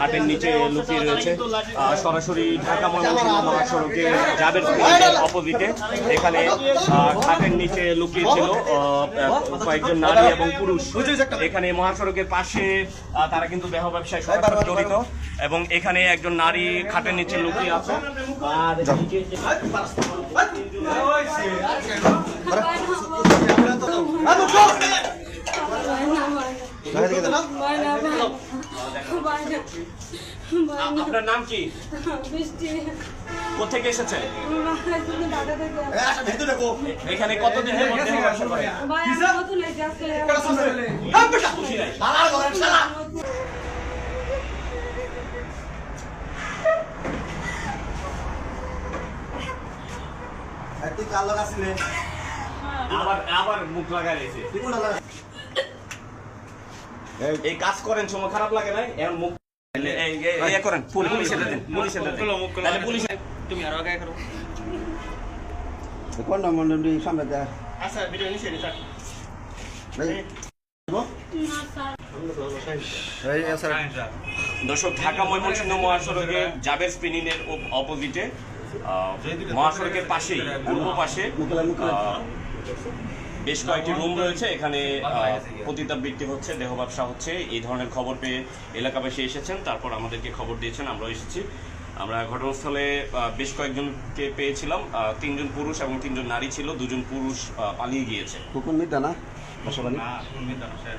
হাটের নিচে লুকিয়ে রয়েছে সরাসরি ঢাকা ময়মনসিংহ মহাসড়কে জাবের অপোজিটে। এখানে ঘাটের নিচে লুকিয়ে ছিল কয়েকজন নারী এবং পুরুষ। এখানে মহাসড়কের পাশে তারা কিন্তু দেহ ব্যবসায় সরাসরি জড়িত এবং এখানে একজন নারী খাটের নিচে লুকিয়ে আছে। আপনার নাম কি? কোথেকে এসেছে? এখানে কতদিন ব্যবসা করে? আবার মুখ লাগাই এই কাজ করেন, সময় খারাপ লাগে না? এখন মুখ করেন, পুলিশে দেন, পুলিশে দেন, পুলিশে। তুমি আরো আগে করো কোনটা মন্ডল দি সামনে দা। আচ্ছা ভিডিও নিচে রে থাক দর্শক, ঢাকা ময়মনসিংহ মহাসড়কে জাবের স্পিনিংয়ের অপোজিটে মহাসড়কের পাশেই পূর্ব পাশে বেশ কয়েকটি রুম রয়েছে। এখানে পতিতাবৃত্তি হচ্ছে, দেহ ব্যবসা হচ্ছে। এই ধরনের খবর পেয়ে এলাকাবাসী এসেছেন, তারপর আমাদেরকে খবর দিয়েছেন, আমরাও এসেছি। আমরা ঘটনাস্থলে বেশ কয়েকজনকে পেয়েছিলাম। 3 জন পুরুষ এবং 3 জন নারী ছিল। 2 জন পুরুষ পালিয়ে গিয়েছে। কোন মিটা না? না, কোন মিটা না স্যার।